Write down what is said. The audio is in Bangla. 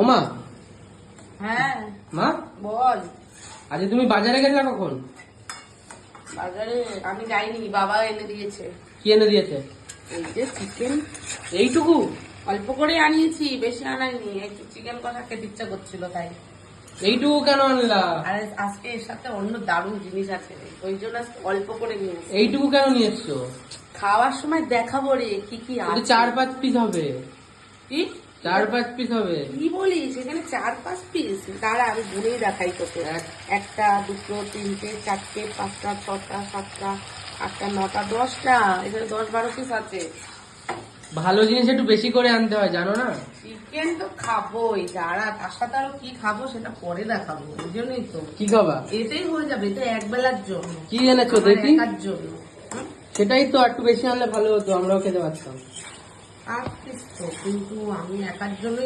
ওমা। হ্যাঁ মা বল। আজকে তুমি বাজারে গেলে কখন? বাজারে আমি যাইনি, বাবা এনে দিয়েছে। কি এনে দিয়েছে? এই যে চিকেন। এইটুকু? অল্প করে আনিয়েছি, বেশি আনাইনি, একটু চিকেন কষা খেতে ইচ্ছা করছিল তাই। এইটুকু কেন আনলা? আর আজকে এর সাথে অন্য দারুণ জিনিস আছে, ওই জন্য আজকে অল্প করে নিয়েছি। এইটুকু কেন নিয়ে এসছো? খাওয়ার সময় দেখাবো রে কি কি আছে। 4-5 পিস হবে। কি 4-5 পিস হবে। কি বলিস, এখানে 4-5 পিস? দাঁড়া আমি গুনেই দেখাই তোকে। একটা, দুটো, তিনটে, চারটে, পাঁচটা, ছটা, সাতটা, আটটা, নটা, 10টা। এখানে 10-12 পিস আছে। ভালো জিনিস একটু বেশি করে আনতে হয়, জানো না? চিকেন তো খাবোই, দাঁড়া তার সাথে আরো কি খাবো সেটা পরে দেখাবো, ওই জন্যই তো। কি খাবা? এটাই হয়ে যাবে, এটা এক বেলার জন্য। কি এনেছো আমার দেখি? একার জন্য। সেটাই তো, একটু বেশি আনলে ভালো হতো, আমরাও খেতে পারতাম। আর পিস তো, কিন্তু আমি একার জন্যই